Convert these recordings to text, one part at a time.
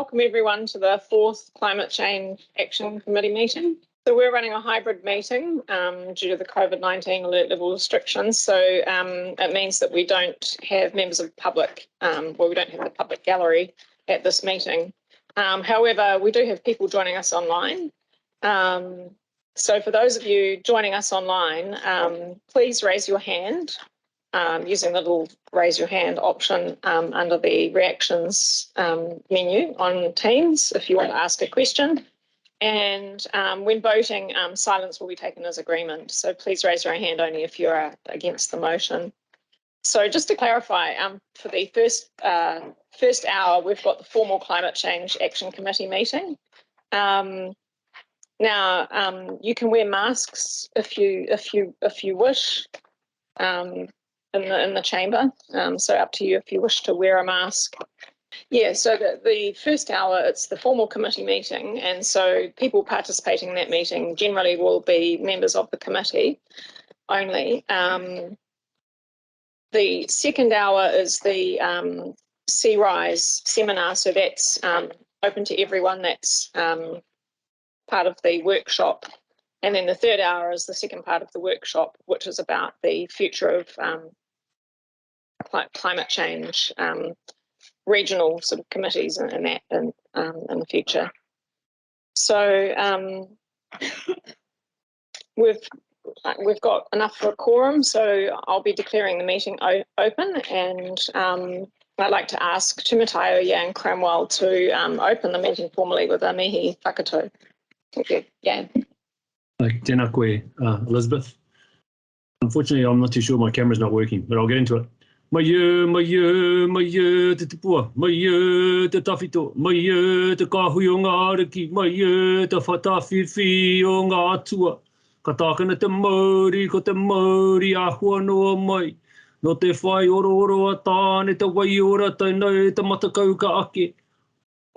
welcome everyone to the 4th Climate Change Action Committee meeting. So we're running a hybrid meeting due to the COVID-19 alert level restrictions. So it means that we don't have members of the public, we don't have the public gallery at this meeting. However, we do have people joining us online. So for those of you joining us online, please raise your hand using the little raise your hand option under the reactions menu on Teams if you want to ask a question. And when voting, silence will be taken as agreement. So please raise your hand only if you're against the motion. So just to clarify, for the first hour, we've got the formal Climate Change Action Committee meeting. Now, you can wear masks if you wish in the chamber. So up to you if you wish to wear a mask. Yeah, so the first hour, it's the formal committee meeting, and so people participating in that meeting generally will be members of the committee only. The second hour is the Sea Rise seminar, so that's open to everyone. That's part of the workshop. And then the third hour is the second part of the workshop, which is about the future of climate change, regional sort of committees and that in the future. So we've got enough for a quorum, so I'll be declaring the meeting open, and I'd like to ask Timatanga and Cramwell to open the meeting formally with a Mihi whakatau. Thank you. Yeah. Tēnā koe, Elizabeth. Unfortunately, I'm not too sure my camera's not working, but I'll get into it. Mai te tipua, mai te tawhito, mai te kāhui o ngā ariki, mai te whatawhiwhi o ngā atua. Ka tākana te Māori, ko te Māori āhua noa mai. No te whai oro a tāne te wai ora tainau te matakau ka ake.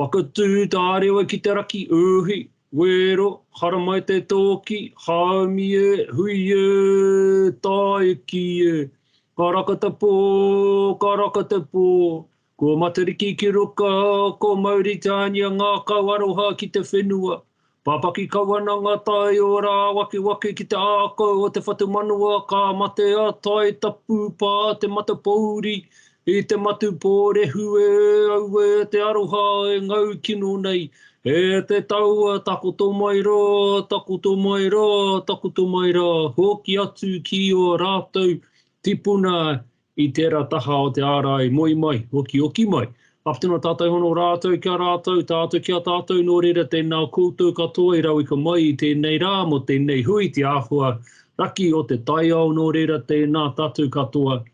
Whakatū tā rewa ki te raki uhi. Wero, hara mai te tōki, haumi e, hui e, tāi ki e. Ka raka te pō, ka raka te pō. Ko matariki ki roka, ko Mauritiania ngā kauaroha ki te whenua. Pāpaki kawana ngā tai o rā wake ki te ākau o te whatumanua, ka mate a tai tapu pā te matapauri. I te matu pōrehu e au e te aroha e ngau kino nei. E te taua takoto mai rā, takoto mai rā, takoto mai rā. Hoki atu ki o rātou tipuna i tērā taha o te ārai moi mai, hoki mai. Aptino tātou hono rātou kia rātou, tātou kia tātou, nō reira tēnā koutou katoa i rau i ka mai i tēnei rā, mo tēnei hui, te āhua raki o te taiao, nō reira tēnā tātou katoa.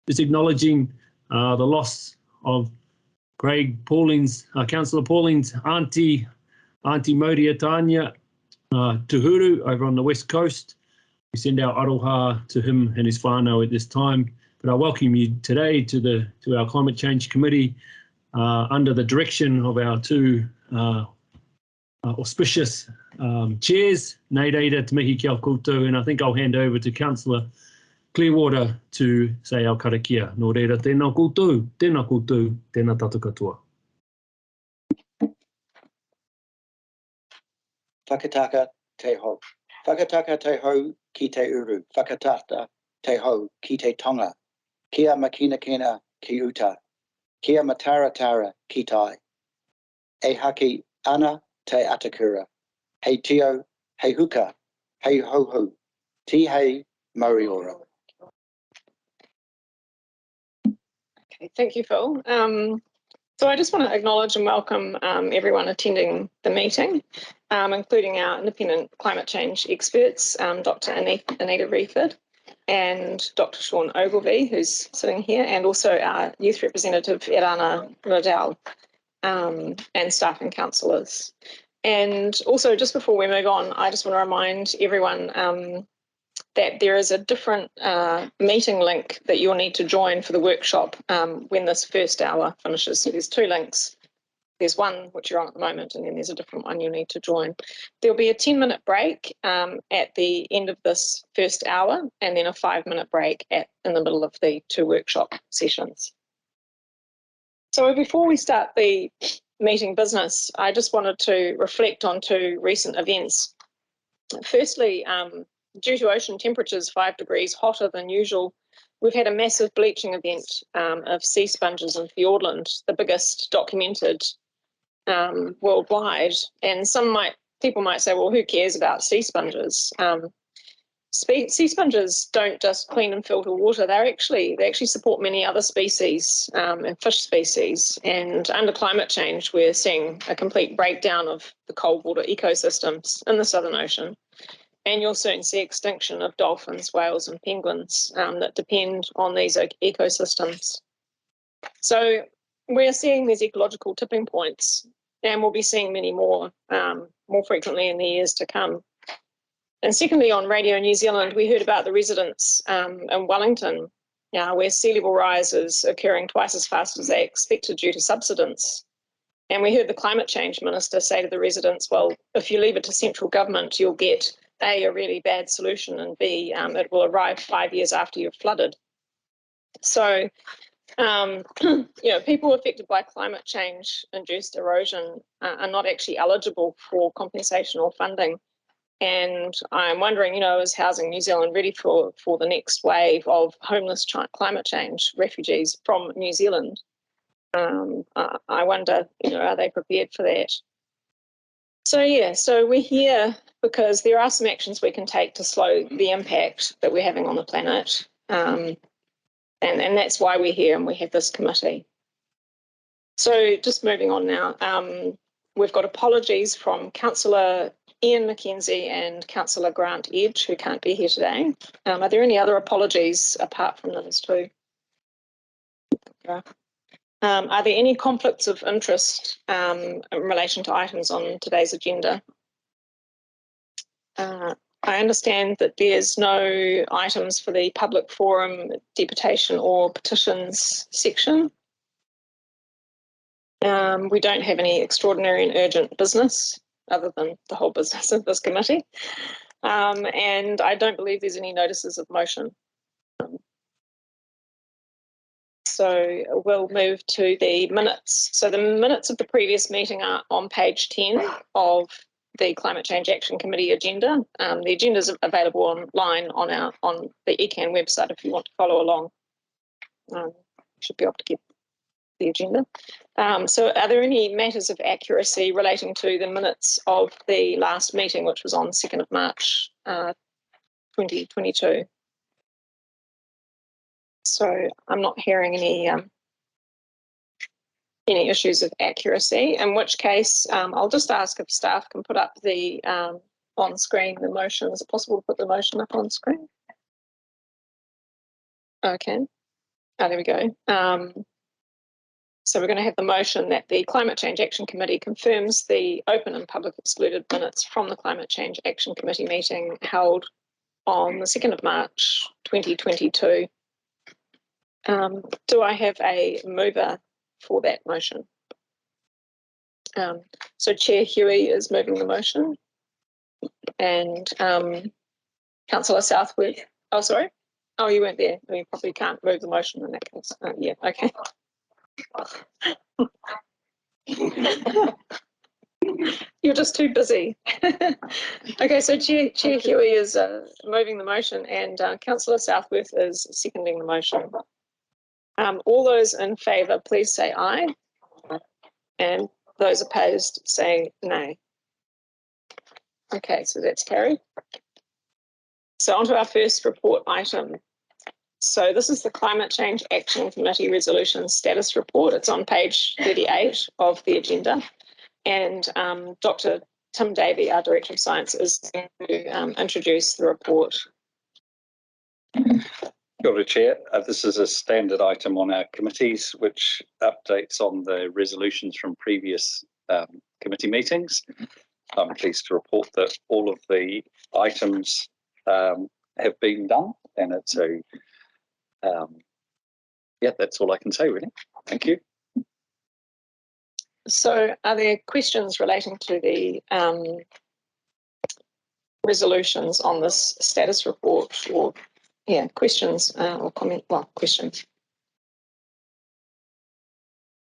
Just acknowledging the loss of Craig Pauling's, Councillor Pauling's auntie Mauri Tanya Tuhuru over on the west coast. We send our aroha to him and his whānau at this time. But I welcome you today to our Climate Change Committee under the direction of our two auspicious chairs, Nei reira te mihi kia koutou, and I think I'll hand over to Councillor Clearwater to say our karakia. Nō reira, tēnā koutou, tēnā tātou katoa. Whakataka te ho. Whakataka te ho ki te uru. Whakatata te ho ki te tonga. Kia makina kina ki uta. Kia mataratara ki tai. E haki ana te atakura. Hei tio, hei huka, hei hoho. Ti hei Moriora. Okay, thank you, Phil. So I just want to acknowledge and welcome everyone attending the meeting, including our independent climate change experts, Dr. Anita Reeford and Dr. Sean Ogilvie, who's sitting here, and also our youth representative, Erana Riddell, and staff and councillors. And also, just before we move on, I just want to remind everyone that there is a different meeting link that you'll need to join for the workshop when this first hour finishes. So there's two links. There's one which you're on at the moment, and then there's a different one you'll need to join. There'll be a 10-minute break at the end of this first hour, and then a 5-minute break in the middle of the two workshop sessions. So before we start the meeting business, I just wanted to reflect on two recent events. Firstly, due to ocean temperatures 5 degrees hotter than usual, we've had a massive bleaching event of sea sponges in Fiordland, the biggest documented worldwide. And people might say, well, who cares about sea sponges? Sea sponges don't just clean and filter water. They actually support many other species and fish species. And under climate change, we're seeing a complete breakdown of the cold water ecosystems in the Southern Ocean. And you'll soon see extinction of dolphins, whales, and penguins that depend on these ecosystems. So we're seeing these ecological tipping points, and we'll be seeing many more frequently in the years to come. And secondly, on Radio New Zealand, we heard about the residents in Wellington, where sea level rise is occurring twice as fast as they expected due to subsidence. And we heard the climate change minister say to the residents, well, if you leave it to central government, you'll get A, a really bad solution, and B, it will arrive 5 years after you've flooded. So, people affected by climate change-induced erosion are not actually eligible for compensation or funding. And I'm wondering, is Housing New Zealand ready for the next wave of homeless climate change refugees from New Zealand? I wonder, are they prepared for that? So we're here because there are some actions we can take to slow the impact that we're having on the planet. And that's why we're here and we have this committee. So just moving on now, we've got apologies from Councillor Ian McKenzie and Councillor Grant Edge, who can't be here today. Are there any other apologies apart from those two? Are there any conflicts of interest in relation to items on today's agenda? I understand that there's no items for the public forum, deputation or petitions section. We don't have any extraordinary and urgent business other than the whole business of this committee. And I don't believe there's any notices of motion. So we'll move to the minutes. So the minutes of the previous meeting are on page 10 of the Climate Change Action Committee agenda. The agenda is available online on the ECan website if you want to follow along. You should be able to get the agenda. So are there any matters of accuracy relating to the minutes of the last meeting, which was on 2nd of March 2022? So I'm not hearing any issues of accuracy, in which case I'll just ask if staff can put up the on screen the motion. Is it possible to put the motion up on screen? Okay. Oh, there we go. So we're going to have the motion that the Climate Change Action Committee confirms the open and public excluded minutes from the Climate Change Action Committee meeting held on the 2nd of March 2022. Do I have a mover for that motion? So Chair Huey is moving the motion, and Councillor Southwood. Oh, sorry. Oh, you weren't there. You probably can't move the motion in that case. Yeah. Okay. You're just too busy. Okay, so Chair Huey is moving the motion, and Councillor Southworth is seconding the motion. All those in favour, please say aye. And those opposed say nay. Okay, so that's carried. So on to our first report item. So this is the Climate Change Action Committee Resolution Status Report. It's on page 38 of the agenda. And Dr. Tim Davey, our Director of Science, is going to introduce the report. Kia ora, Chair. This is a standard item on our committees, which updates on the resolutions from previous committee meetings. I'm pleased to report that all of the items have been done, and it's a that's all I can say, really. Thank you. So are there questions relating to the resolutions on this status report, or questions or comment? Well, questions.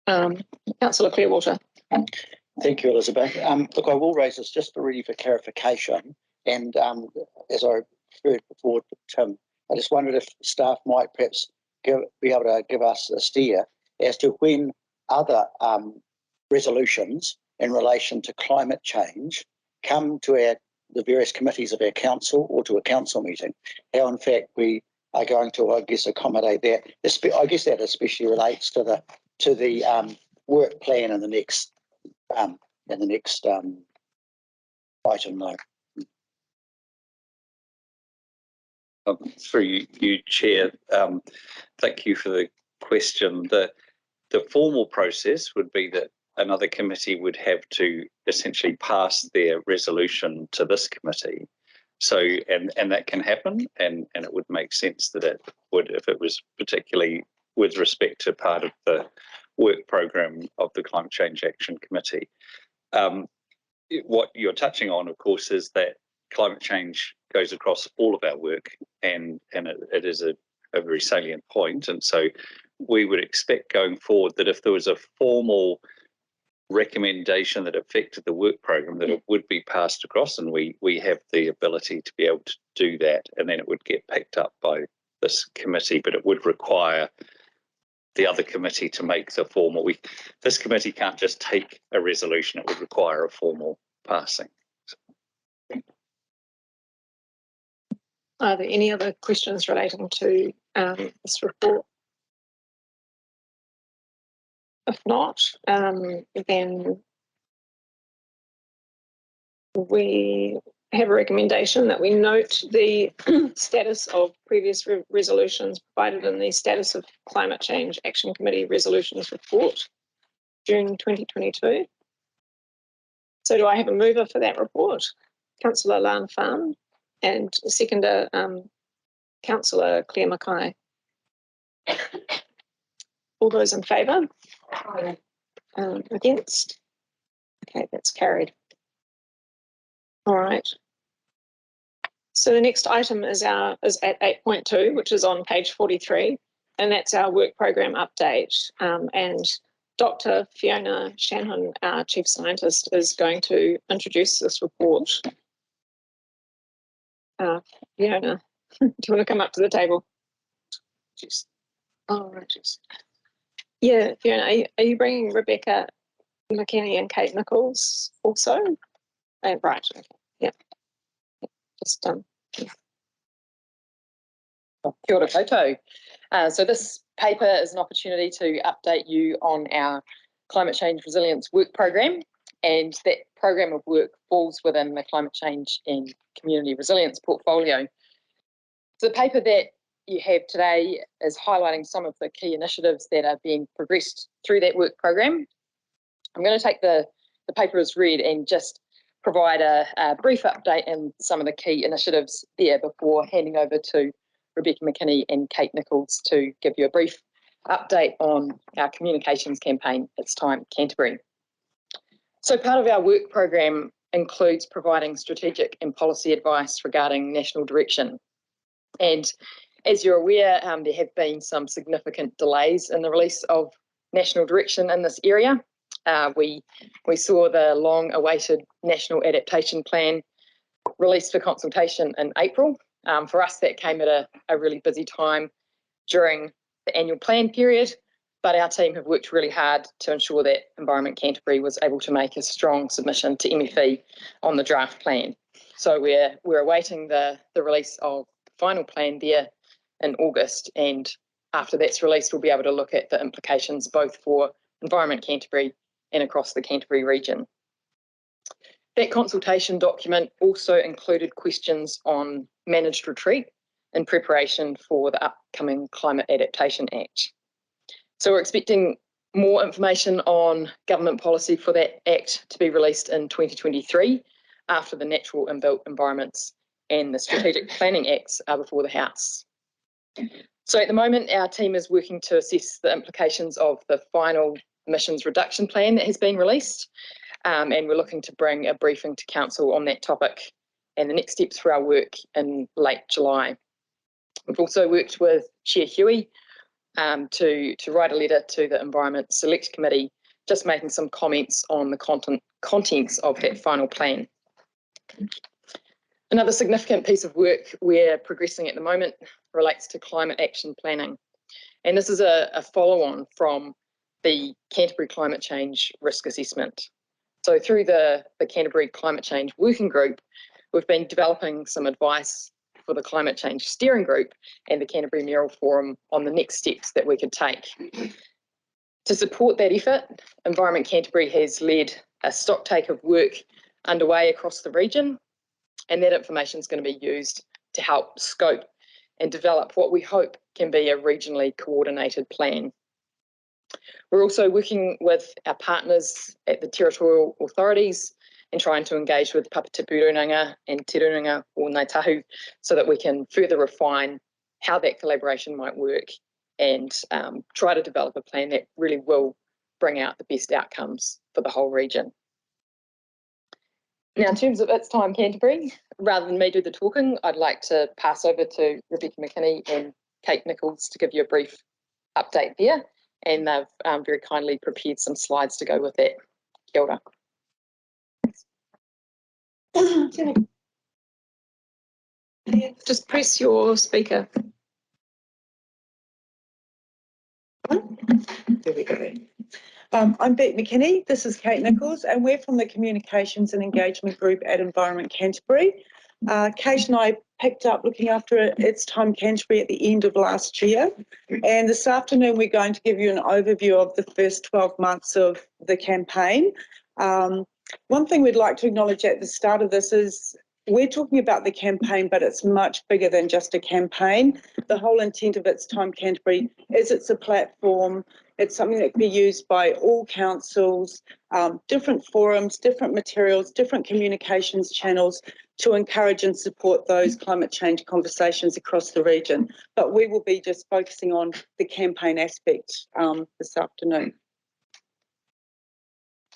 Councillor Clearwater. Thank you, Elizabeth. Look, I will raise this just really for clarification. And as I referred before to Tim, I just wondered if staff might perhaps be able to give us a steer as to when other resolutions in relation to climate change come to the various committees of our council or to a council meeting. How, in fact, we are going to, I guess, accommodate that. I guess that especially relates to the work plan in the next item, though. Through you, Chair, thank you for the question. The formal process would be that another committee would have to essentially pass their resolution to this committee. So, and that can happen, and it would make sense that it would, if it was particularly with respect to part of the work program of the Climate Change Action Committee. What you're touching on, of course, is that climate change goes across all of our work, and it is a very salient point. And so we would expect going forward that if there was a formal recommendation that affected the work program, that it would be passed across, and we have the ability to be able to do that, and then it would get picked up by this committee, but it would require the other committee to make the formal. This committee can't just take a resolution, it would require a formal passing. Are there any other questions relating to this report? If not, then we have a recommendation that we note the status of previous resolutions provided in the Status of Climate Change Action Committee Resolutions Report, June 2022. So do I have a mover for that report? Councillor Lan Fan, and a seconder, Councillor Claire Mackay. All those in favour? Against? Okay, that's carried. All right. So the next item is at 8.2, which is on page 43, and that's our work program update. And Dr. Fiona Shannon, our Chief Scientist, is going to introduce this report. Fiona, do you want to come up to the table? Jeez. Oh, right. Jeez. Yeah, Fiona, are you bringing Rebecca McKinney and Kate Nichols also? Right, okay, yeah. Just Kia ora koutou. So this paper is an opportunity to update you on our climate change resilience work program, and that program of work falls within the climate change and community resilience portfolio. So the paper that you have today is highlighting some of the key initiatives that are being progressed through that work program. I'm going to take the paper as read and just provide a brief update and some of the key initiatives there before handing over to Rebecca McKinney and Kate Nichols to give you a brief update on our communications campaign, It's Time Canterbury. So part of our work program includes providing strategic and policy advice regarding national direction. And as you're aware, there have been some significant delays in the release of national direction in this area. We saw the long-awaited National Adaptation Plan released for consultation in April. For us, that came at a really busy time during the annual plan period, but our team have worked really hard to ensure that Environment Canterbury was able to make a strong submission to MFE on the draft plan. So we're awaiting the release of the final plan there in August, and after that's released, we'll be able to look at the implications both for Environment Canterbury and across the Canterbury region. That consultation document also included questions on managed retreat in preparation for the upcoming Climate Adaptation Act. So we're expecting more information on government policy for that Act to be released in 2023 after the Natural and Built Environments and the Strategic Planning Acts are before the House. So at the moment, our team is working to assess the implications of the final emissions reduction plan that has been released, and we're looking to bring a briefing to Council on that topic and the next steps for our work in late July. We've also worked with Chair Huey to write a letter to the Environment Select Committee just making some comments on the contents of that final plan. Another significant piece of work we're progressing at the moment relates to climate action planning. And this is a follow-on from the Canterbury Climate Change Risk Assessment. So through the Canterbury Climate Change Working Group, we've been developing some advice for the Climate Change Steering Group and the Canterbury Mayoral Forum on the next steps that we could take. To support that effort, Environment Canterbury has led a stocktake of work underway across the region, and that information is going to be used to help scope and develop what we hope can be a regionally coordinated plan. We're also working with our partners at the territorial authorities and trying to engage with Papatipurunanga and Te Runanga o Ngāi Tahu so that we can further refine how that collaboration might work and try to develop a plan that really will bring out the best outcomes for the whole region. Now, in terms of It's Time Canterbury, rather than me do the talking, I'd like to pass over to Rebecca McKinney and Kate Nichols to give you a brief update there. And they've very kindly prepared some slides to go with that. Kia ora. Just press your speaker. There we go. I'm Beck McKinney, this is Kate Nichols, and we're from the Communications and Engagement Group at Environment Canterbury. Kate and I picked up looking after It's Time Canterbury at the end of last year, and this afternoon we're going to give you an overview of the first 12 months of the campaign. One thing we'd like to acknowledge at the start of this is we're talking about the campaign, but it's much bigger than just a campaign. The whole intent of It's Time Canterbury is it's a platform. It's something that can be used by all councils, different forums, different materials, different communications channels to encourage and support those climate change conversations across the region. But we will be just focusing on the campaign aspect this afternoon.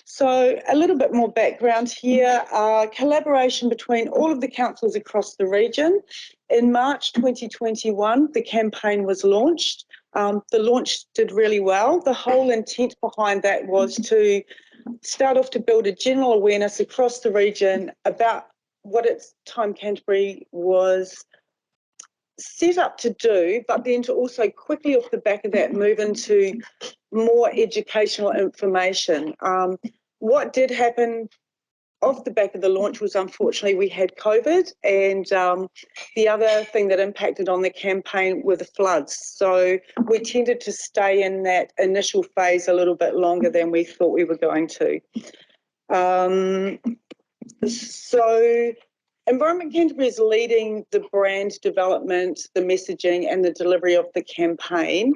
So a little bit more background here, collaboration between all of the councils across the region. In March 2021, the campaign was launched. The launch did really well. The whole intent behind that was to start off to build a general awareness across the region about what It's Time Canterbury was set up to do, but then to also quickly off the back of that move into more educational information. What did happen off the back of the launch was unfortunately we had COVID, and the other thing that impacted on the campaign were the floods. So we tended to stay in that initial phase a little bit longer than we thought we were going to. So Environment Canterbury is leading the brand development, the messaging and the delivery of the campaign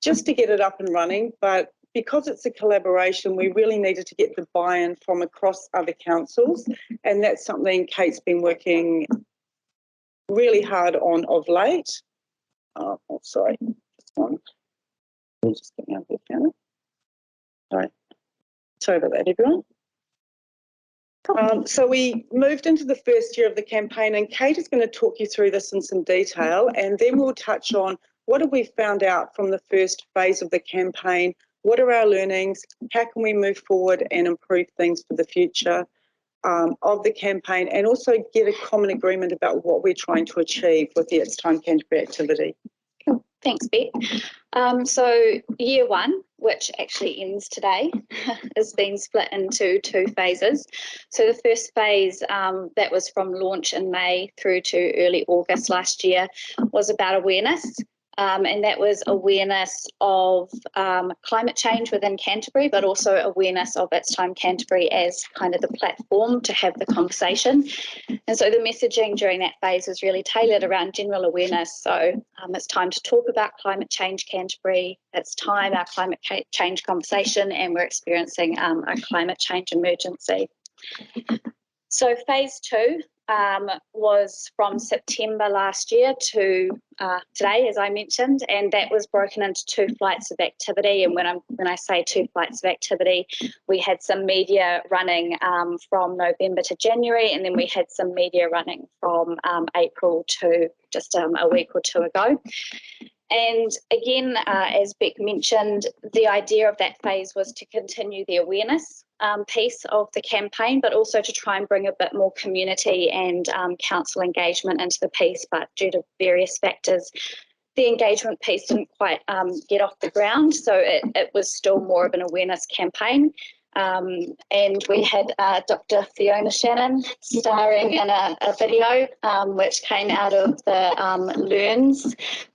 just to get it up and running. But because it's a collaboration, we really needed to get the buy-in from across other councils, and that's something Kate's been working really hard on of late. Oh, sorry, just one. Just getting out there, Fiona. Sorry about that, everyone. So we moved into the first year of the campaign, and Kate is going to talk you through this in some detail, and then we'll touch on what have we found out from the first phase of the campaign. What are our learnings? How can we move forward and improve things for the future of the campaign, and also get a common agreement about what we're trying to achieve with the It's Time Canterbury activity? Cool. Thanks, Beck. So year one, which actually ends today, is being split into two phases. So the first phase, that was from launch in May through to early August last year, was about awareness. And that was awareness of climate change within Canterbury, but also awareness of It's Time Canterbury as kind of the platform to have the conversation. And so the messaging during that phase was really tailored around general awareness. So it's time to talk about climate change Canterbury. It's time our climate change conversation, and we're experiencing a climate change emergency. So phase two was from September last year to today, as I mentioned, and that was broken into two flights of activity. And when I say two flights of activity, we had some media running from November to January, and then we had some media running from April to just a week or two ago. And again, as Beck mentioned, the idea of that phase was to continue the awareness piece of the campaign, but also to try and bring a bit more community and council engagement into the piece. But due to various factors, the engagement piece didn't quite get off the ground. So it was still more of an awareness campaign. And we had Dr. Fiona Shannon starring in a video which came out of the Learns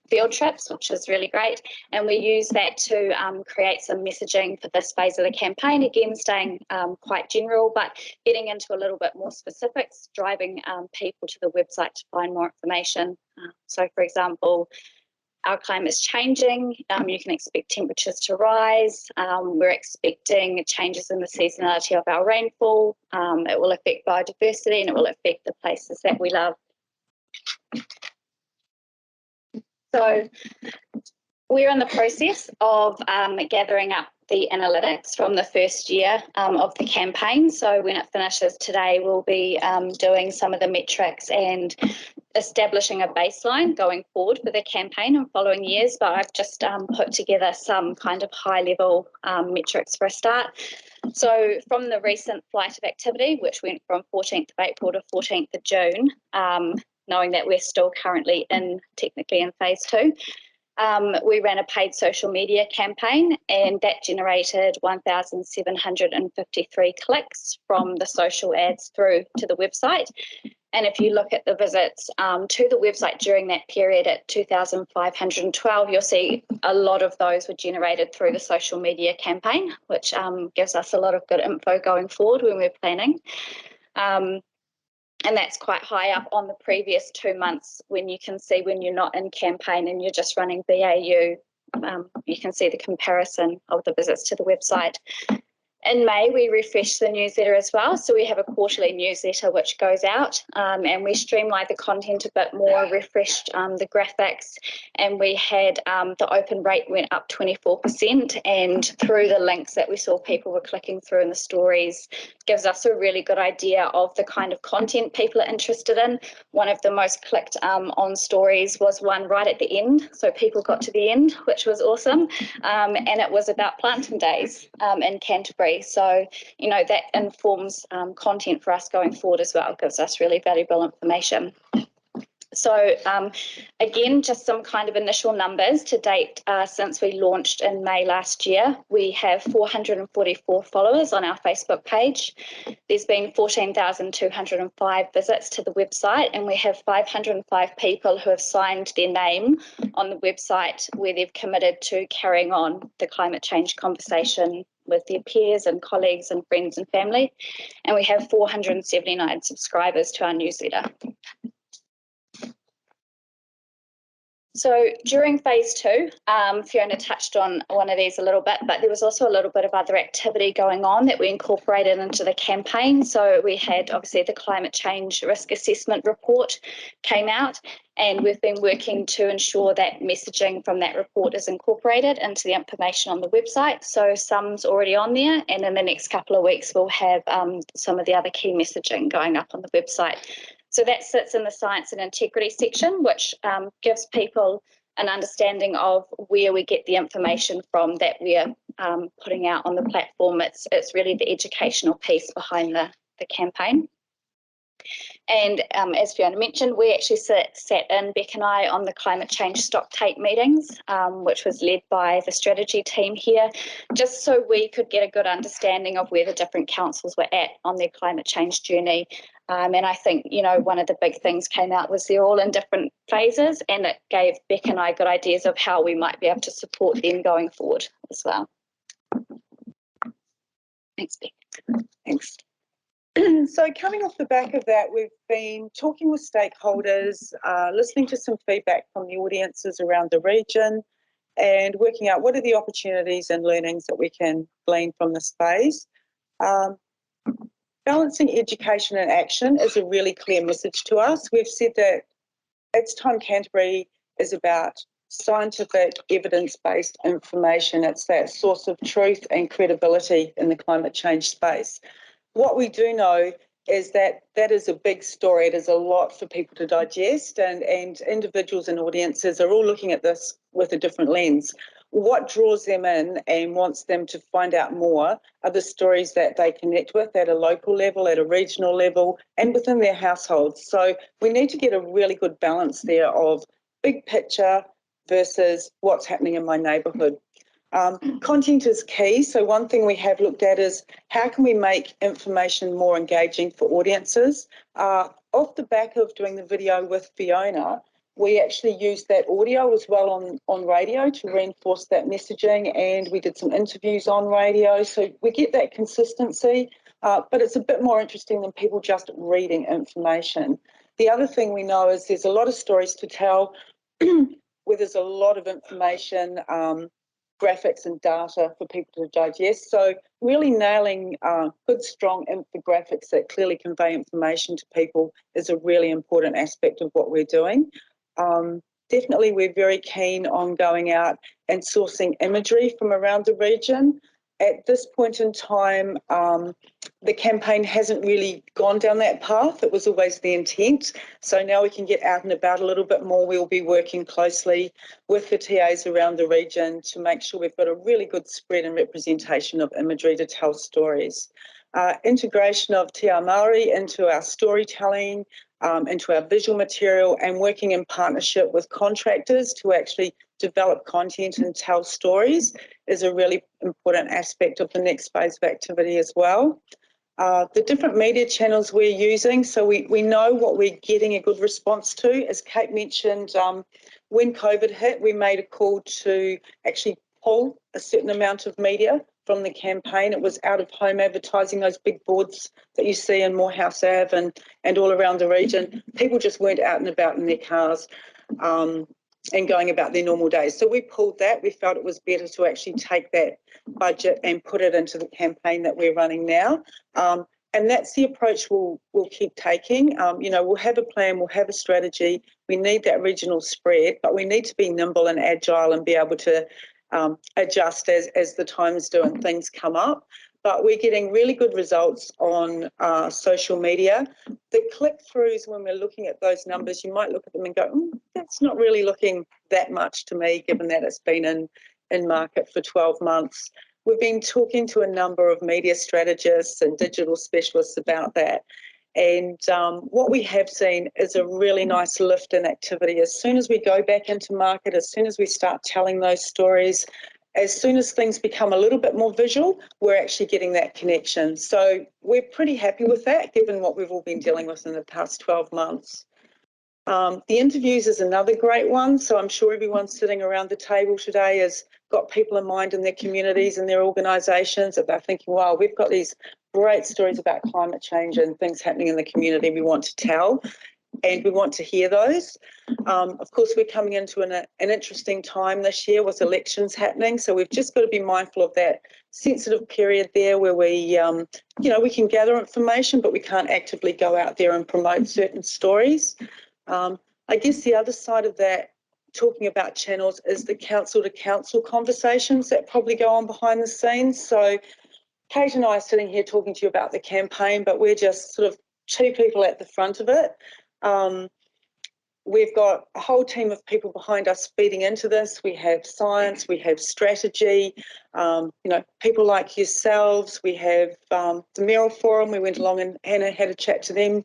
field trips, which is really great. And we used that to create some messaging for this phase of the campaign, again staying quite general, but getting into a little bit more specifics, driving people to the website to find more information. So for example, our climate's changing, you can expect temperatures to rise, we're expecting changes in the seasonality of our rainfall, it will affect biodiversity and it will affect the places that we love. So we're in the process of gathering up the analytics from the first year of the campaign. So when it finishes today, we'll be doing some of the metrics and establishing a baseline going forward for the campaign in following years. But I've just put together some kind of high level metrics for a start. So from the recent flight of activity, which went from 14th of April to 14th of June, knowing that we're still currently technically in phase 2, we ran a paid social media campaign and that generated 1,753 clicks from the social ads through to the website. And if you look at the visits to the website during that period at 2,512, you'll see a lot of those were generated through the social media campaign, which gives us a lot of good info going forward when we're planning. And that's quite high up on the previous 2 months when you can see when you're not in campaign and you're just running BAU, you can see the comparison of the visits to the website. In May, we refreshed the newsletter as well. So we have a quarterly newsletter which goes out and we streamlined the content a bit more, refreshed the graphics, and we had the open rate went up 24%, and through the links that we saw people were clicking through in the stories gives us a really good idea of the kind of content people are interested in. One of the most clicked on stories was one right at the end. So people got to the end, which was awesome. And it was about planting days in Canterbury. So, you know, that informs content for us going forward as well, gives us really valuable information. So again, just some kind of initial numbers to date since we launched in May last year. We have 444 followers on our Facebook page. There's been 14,205 visits to the website, and we have 505 people who have signed their name on the website where they've committed to carrying on the climate change conversation with their peers and colleagues and friends and family. And we have 479 subscribers to our newsletter. So during phase 2, Fiona touched on one of these a little bit, but there was also a little bit of other activity going on that we incorporated into the campaign. So we had obviously the climate change risk assessment report came out, and we've been working to ensure that messaging from that report is incorporated into the information on the website. So some's already on there, and in the next couple of weeks we'll have some of the other key messaging going up on the website. So that sits in the science and integrity section, which gives people an understanding of where we get the information from that we're putting out on the platform. It's really the educational piece behind the campaign. And as Fiona mentioned, we actually sat in, Beck and I, on the climate change stock take meetings, which was led by the strategy team here, just so we could get a good understanding of where the different councils were at on their climate change journey. And I think, you know, one of the big things came out was they're all in different phases, and it gave Beck and I good ideas of how we might be able to support them going forward as well. Thanks, Beck. Thanks. So coming off the back of that, we've been talking with stakeholders, listening to some feedback from the audiences around the region, and working out what are the opportunities and learnings that we can glean from this phase. Balancing education and action is a really clear message to us. We've said that It's Time Canterbury is about scientific, evidence-based information. It's that source of truth and credibility in the climate change space. What we do know is that is a big story. It is a lot for people to digest, and individuals and audiences are all looking at this with a different lens. What draws them in and wants them to find out more are the stories that they connect with at a local level, at a regional level, and within their households. So we need to get a really good balance there of big picture versus what's happening in my neighbourhood. Content is key. So one thing we have looked at is how can we make information more engaging for audiences? Off the back of doing the video with Fiona, we actually used that audio as well on radio to reinforce that messaging, and we did some interviews on radio. So we get that consistency, but it's a bit more interesting than people just reading information. The other thing we know is there's a lot of stories to tell where there's a lot of information, graphics and data for people to digest. So really nailing good, strong infographics that clearly convey information to people is a really important aspect of what we're doing. Definitely, we're very keen on going out and sourcing imagery from around the region. At this point in time, the campaign hasn't really gone down that path. It was always the intent. So now we can get out and about a little bit more. We'll be working closely with the TAs around the region to make sure we've got a really good spread and representation of imagery to tell stories. Integration of Te Ao Māori into our storytelling, into our visual material, and working in partnership with contractors to actually develop content and tell stories is a really important aspect of the next phase of activity as well. The different media channels we're using, so we know what we're getting a good response to. As Kate mentioned, when COVID hit, we made a call to actually pull a certain amount of media from the campaign. It was out-of-home advertising, those big boards that you see in Morehouse Ave and all around the region. People just weren't out and about in their cars and going about their normal days. So we pulled that. We felt it was better to actually take that budget and put it into the campaign that we're running now. And that's the approach we'll keep taking. We'll have a plan, we'll have a strategy. We need that regional spread, but we need to be nimble and agile and be able to adjust as the times do and things come up. But we're getting really good results on social media. The click-throughs, when we're looking at those numbers, you might look at them and go, that's not really looking that much to me, given that it's been in market for 12 months. We've been talking to a number of media strategists and digital specialists about that. And what we have seen is a really nice lift in activity. As soon as we go back into market, as soon as we start telling those stories, as soon as things become a little bit more visual, we're actually getting that connection. So we're pretty happy with that, given what we've all been dealing with in the past 12 months. The interviews is another great one. So I'm sure everyone sitting around the table today has got people in mind in their communities and their organisations that they're thinking, wow, we've got these great stories about climate change and things happening in the community we want to tell, and we want to hear those. Of course, we're coming into an interesting time this year with elections happening, so we've just got to be mindful of that sensitive period there where we, we can gather information, but we can't actively go out there and promote certain stories. I guess the other side of that, talking about channels, is the council to council conversations that probably go on behind the scenes. So Kate and I are sitting here talking to you about the campaign, but we're just sort of two people at the front of it. We've got a whole team of people behind us feeding into this. We have science, we have strategy, people like yourselves. We have the Mayoral Forum. We went along and Hannah had a chat to them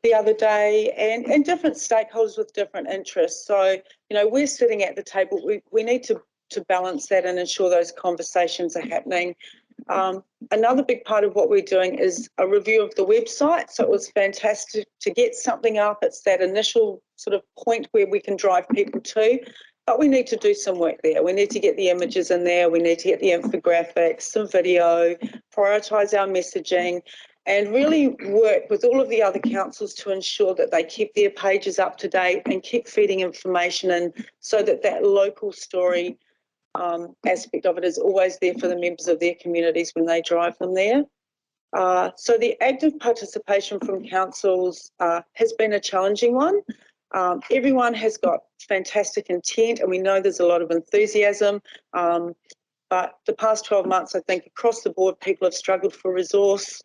the other day, and different stakeholders with different interests. So, we're sitting at the table. We need to balance that and ensure those conversations are happening. Another big part of what we're doing is a review of the website. So it was fantastic to get something up. It's that initial sort of point where we can drive people to, but we need to do some work there. We need to get the images in there. We need to get the infographics, some video, prioritise our messaging, and really work with all of the other councils to ensure that they keep their pages up to date and keep feeding information in, so that that local story aspect of it is always there for the members of their communities when they drive them there. So the active participation from councils has been a challenging one. Everyone has got fantastic intent, and we know there's a lot of enthusiasm, but but the past 12 months, I think across the board, people have struggled for resource,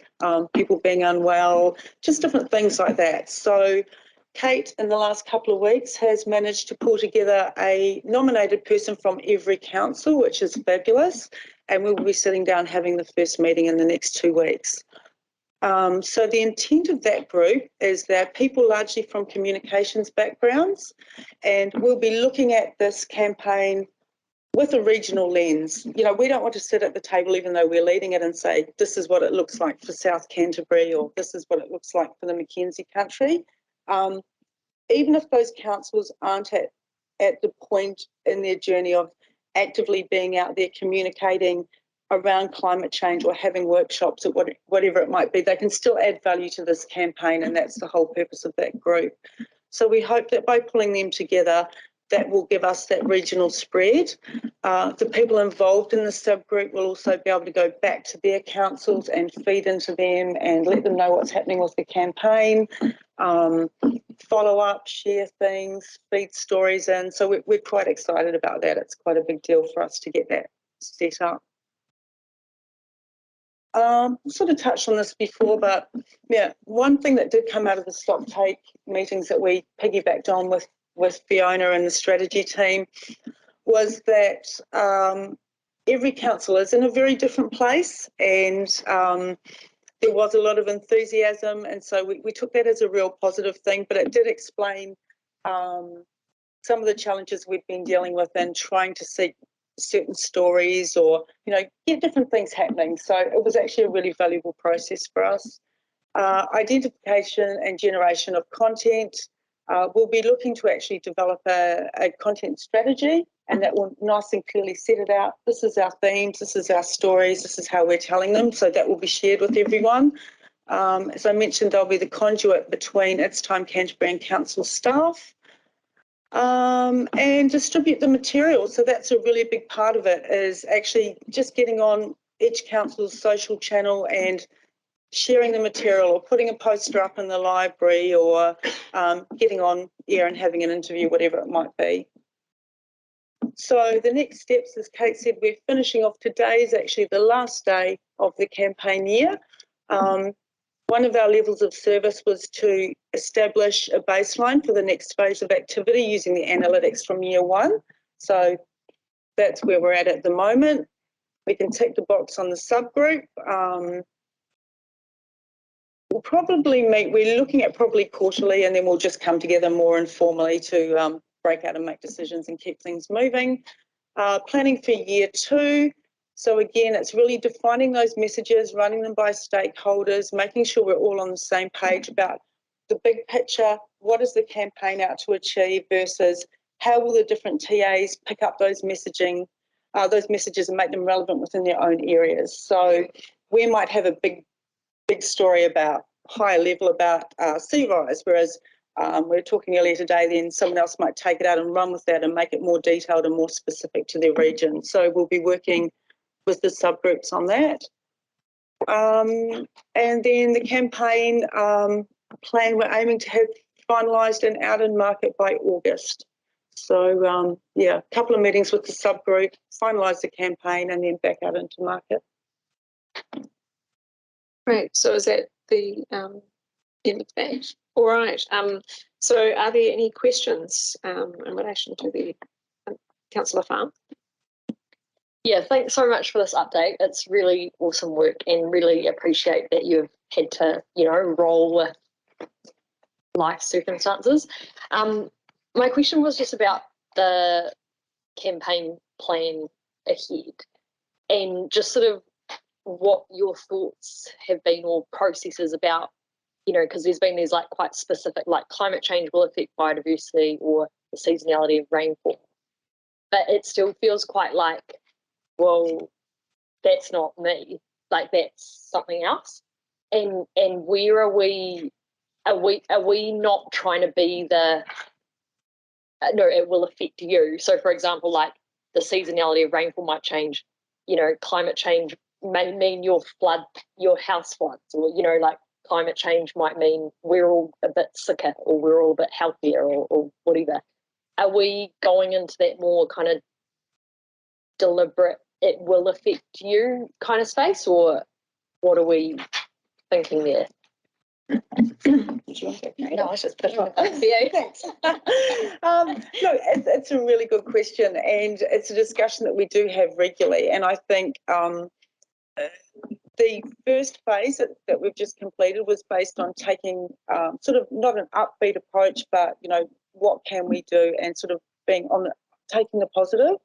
people being unwell, just different things like that. So Kate, in the last couple of weeks, has managed to pull together a nominated person from every council, which is fabulous, and we will be sitting down having the first meeting in the next 2 weeks. So the intent of that group is that people largely from communications backgrounds, and we'll be looking at this campaign with a regional lens. You know, we don't want to sit at the table, even though we're leading it, and say, this is what it looks like for South Canterbury, or this is what it looks like for the Mackenzie country. Even if those councils aren't at the point in their journey of actively being out there communicating around climate change or having workshops or whatever it might be, they can still add value to this campaign, and that's the whole purpose of that group. So we hope that by pulling them together, that will give us that regional spread. The people involved in the subgroup will also be able to go back to their councils and feed into them and let them know what's happening with the campaign, follow up, share things, feed stories in. So we're quite excited about that. It's quite a big deal for us to get that set up. Sort of touched on this before, but yeah, one thing that did come out of the stock take meetings that we piggybacked on with Fiona and the strategy team was that every council is in a very different place, and there was a lot of enthusiasm, and so we took that as a real positive thing, but it did explain some of the challenges we've been dealing with and trying to seek certain stories or, you know, get different things happening. So it was actually a really valuable process for us. Identification and generation of content. We'll be looking to actually develop a content strategy, and that will nice and clearly set it out. This is our themes, this is our stories, this is how we're telling them. So that will be shared with everyone. As I mentioned, they'll be the conduit between It's Time Canterbury and council staff. And distribute the material. So that's a really big part of it, is actually just getting on each council's social channel and sharing the material, or putting a poster up in the library, or getting on air and having an interview, whatever it might be. So the next steps, as Kate said, we're finishing off. Today is actually the last day of the campaign year. One of our levels of service was to establish a baseline for the next phase of activity using the analytics from year one. So that's where we're at the moment. We can tick the box on the subgroup. We'll probably meet, we're looking at probably quarterly, and then we'll just come together more informally to break out and make decisions and keep things moving. Planning for year two. So again, it's really defining those messages, running them by stakeholders, making sure we're all on the same page about the big picture. What is the campaign out to achieve versus how will the different TAs pick up those messages and make them relevant within their own areas. So we might have a big story about higher level about sea rise, whereas we were talking earlier today, then someone else might take it out and run with that and make it more detailed and more specific to their region. So we'll be working with the subgroups on that. And then the campaign plan, we're aiming to have finalised and out in market by August. So yeah, a couple of meetings with the subgroup, finalise the campaign, and then back out into market. Right, so is that the end of that? All right, so are there any questions in relation to the Councillor Farm? Yeah, thanks so much for this update. It's really awesome work, and really appreciate that you've had to, you know, roll with life circumstances. My question was just about the campaign plan ahead, and just sort of what your thoughts have been, or processes about, you know, because there's been these like quite specific, like climate change will affect biodiversity or the seasonality of rainfall, but it still feels quite like, well, that's not me, like that's something else. And where are we not trying to be the no, it will affect you. So for example, like the seasonality of rainfall might change, you know, climate change may mean your house floods, or, you know, like climate change might mean we're all a bit sicker, or we're all a bit healthier, or whatever. Are we going into that more kind of deliberate it will affect you kind of space, or what are we thinking there? No, I was just putting it up for you. Thanks. No, it's a really good question, and it's a discussion that we do have regularly. And I think the first phase that we've just completed was based on taking sort of not an upbeat approach, but what can we do, and sort of being taking the positive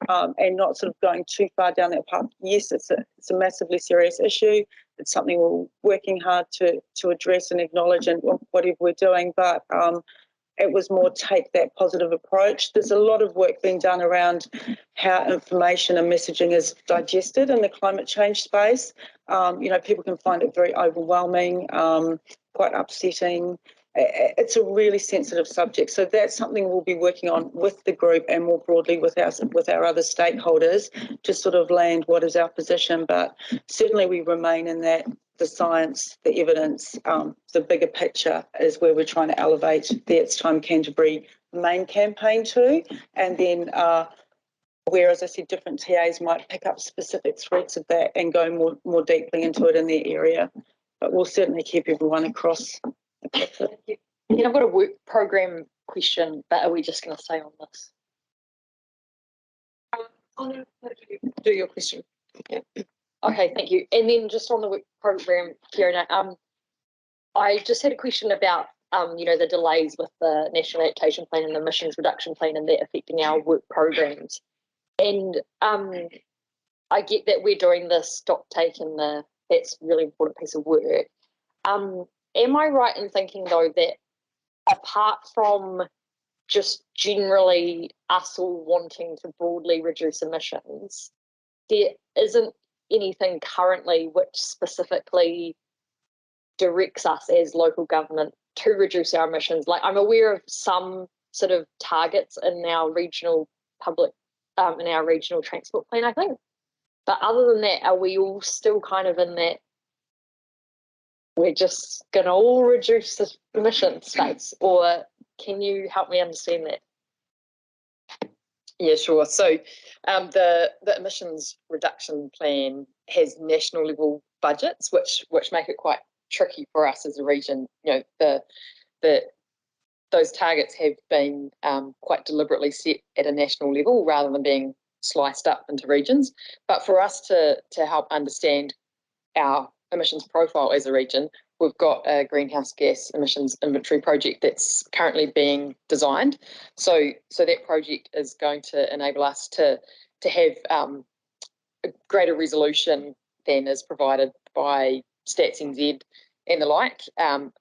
and not sort of going too far down that path. Yes, it's a massively serious issue. It's something we're working hard to address and acknowledge and whatever we're doing, but it was more take that positive approach. There's a lot of work being done around how information and messaging is digested in the climate change space. People can find it very overwhelming, quite upsetting. It's a really sensitive subject. So that's something we'll be working on with the group and more broadly with our other stakeholders to sort of land what is our position. But certainly we remain in that the science, the evidence, the bigger picture is where we're trying to elevate the It's Time Canterbury main campaign to. And then where, as I said, different TAs might pick up specific threads of that and go more deeply into it in their area. But we'll certainly keep everyone across. I've got a work program question, but are we just going to stay on this? Do your question. Yeah. Okay, thank you. And then just on the work program, Kieran, I just had a question about the delays with the National Adaptation Plan and the Emissions Reduction Plan and that affecting our work programs. And I get that we're doing the stock take and that's a really important piece of work. Am I right in thinking, though, that apart from just generally us all wanting to broadly reduce emissions, there isn't anything currently which specifically directs us as local government to reduce our emissions? Like, I'm aware of some sort of targets in our regional in our regional transport plan, I think. But other than that, are we all still kind of in that we're just going to all reduce the emission space, or can you help me understand that? Yeah, sure. So the emissions reduction plan has national level budgets, which make it quite tricky for us as a region. Those targets have been quite deliberately set at a national level rather than being sliced up into regions. But for us to help understand our emissions profile as a region, we've got a greenhouse gas emissions inventory project that's currently being designed. So that project is going to enable us to have a greater resolution than is provided by Stats NZ and the like.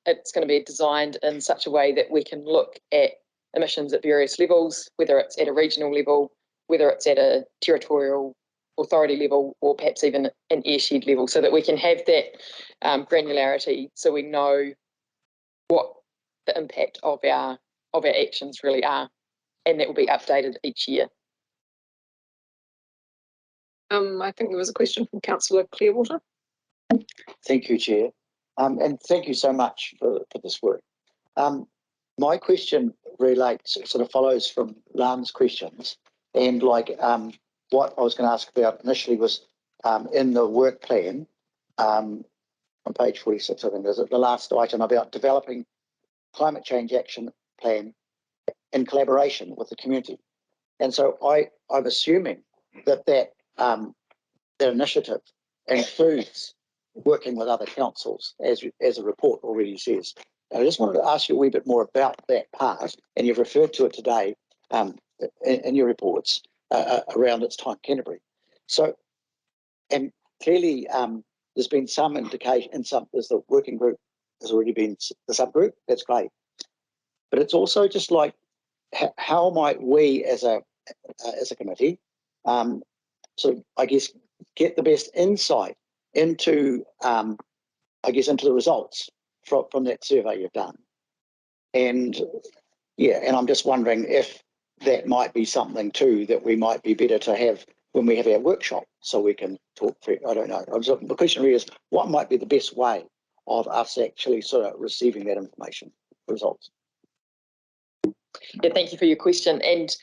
It's going to be designed in such a way that we can look at emissions at various levels, whether it's at a regional level, whether it's at a territorial authority level, or perhaps even an airshed level, so that we can have that granularity, so we know what the impact of our actions really are, and that will be updated each year. I think there was a question from Councillor Clearwater. Thank you, Chair. And thank you so much for this work. My question relates, sort of follows from Lan's questions, and what I was going to ask about initially was in the work plan on page 46, I think, is it the last item about developing climate change action plan in collaboration with the community. And so I'm assuming that initiative includes working with other councils, as a report already says. And I just wanted to ask you a wee bit more about that part, and you've referred to it today in your reports around It's Time Canterbury. So, and clearly there's been some indication, there's the working group, has already been the subgroup, that's great. But it's also just like, how might we as a committee, so I guess get the best insight into, into the results from that survey you've done. And and I'm just wondering if that might be something too that we might be better to have when we have our workshop, so we can talk through. I don't know. The question really is, what might be the best way of us actually sort of receiving that information results? Yeah, thank you for your question. And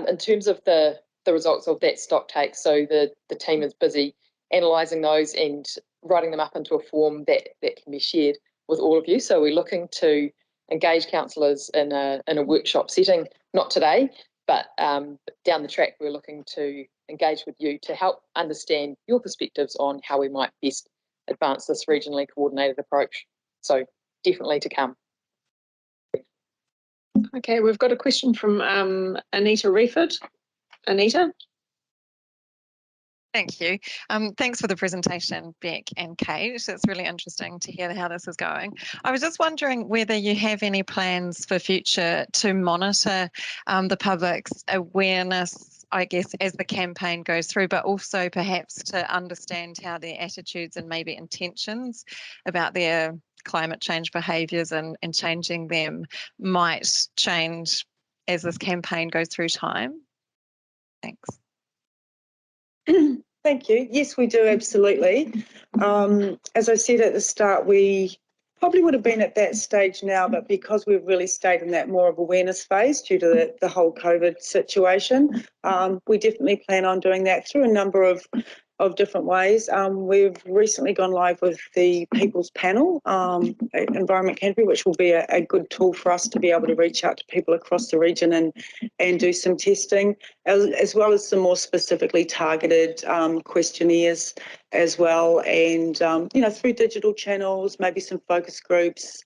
in terms of the the results of that stock take. So the team is busy analysing those and writing them up into a form that can be shared with all of you. So we're looking to engage councillors in a workshop setting, not today, but down the track. We're looking to engage with you to help understand your perspectives on how we might best advance this regionally coordinated approach. So definitely to come. Okay, we've got a question from Anita Reford. Anita? Thank you. Thanks for the presentation, Beck and Kate. It's really interesting to hear how this is going. I was just wondering whether you have any plans for future to monitor the public's awareness, I guess, as the campaign goes through, but also perhaps to understand how their attitudes and maybe intentions about their climate change behaviours and changing them might change as this campaign goes through time. Thanks. Thank you. Yes, we do, absolutely. As I said at the start, we probably would have been at that stage now, but because we've really stayed in that more of awareness phase due to the whole COVID situation, we definitely plan on doing that through a number of different ways. We've recently gone live with the People's Panel, Environment Canterbury, which will be a good tool for us to be able to reach out to people across the region and do some testing, as well as some more specifically targeted questionnaires as well, and through digital channels, maybe some focus groups,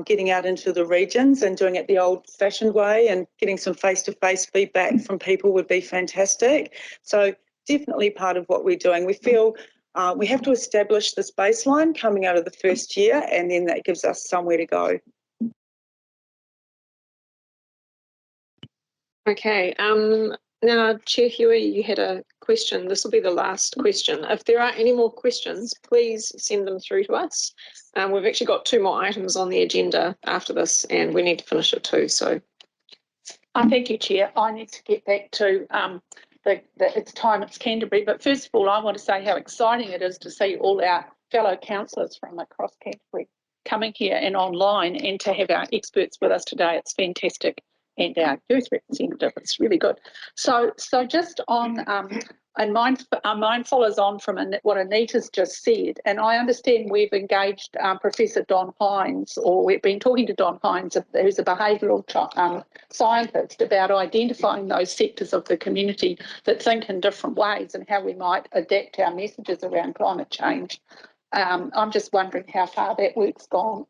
getting out into the regions and doing it the old-fashioned way and getting some face-to-face feedback from people would be fantastic. So definitely part of what we're doing. We feel we have to establish this baseline coming out of the first year, and then that gives us somewhere to go. Okay. Now, Chair Huey, you had a question. This will be the last question. If there are any more questions, please send them through to us. We've actually got 2 more items on the agenda after this, and we need to finish it too. So, thank you, Chair. I need to get back to it's time it's Canterbury. But first of all, I want to say how exciting it is to see all our fellow councillors from across Canterbury coming here and online, and to have our experts with us today. It's fantastic. And our youth representative, it's really good. So just on, and mine follows on from what Anita's just said, and I understand we've engaged Professor Don Hines, or we've been talking to Don Hines, who's a behavioural scientist, about identifying those sectors of the community that think in different ways and how we might adapt our messages around climate change. I'm just wondering how far that work's gone.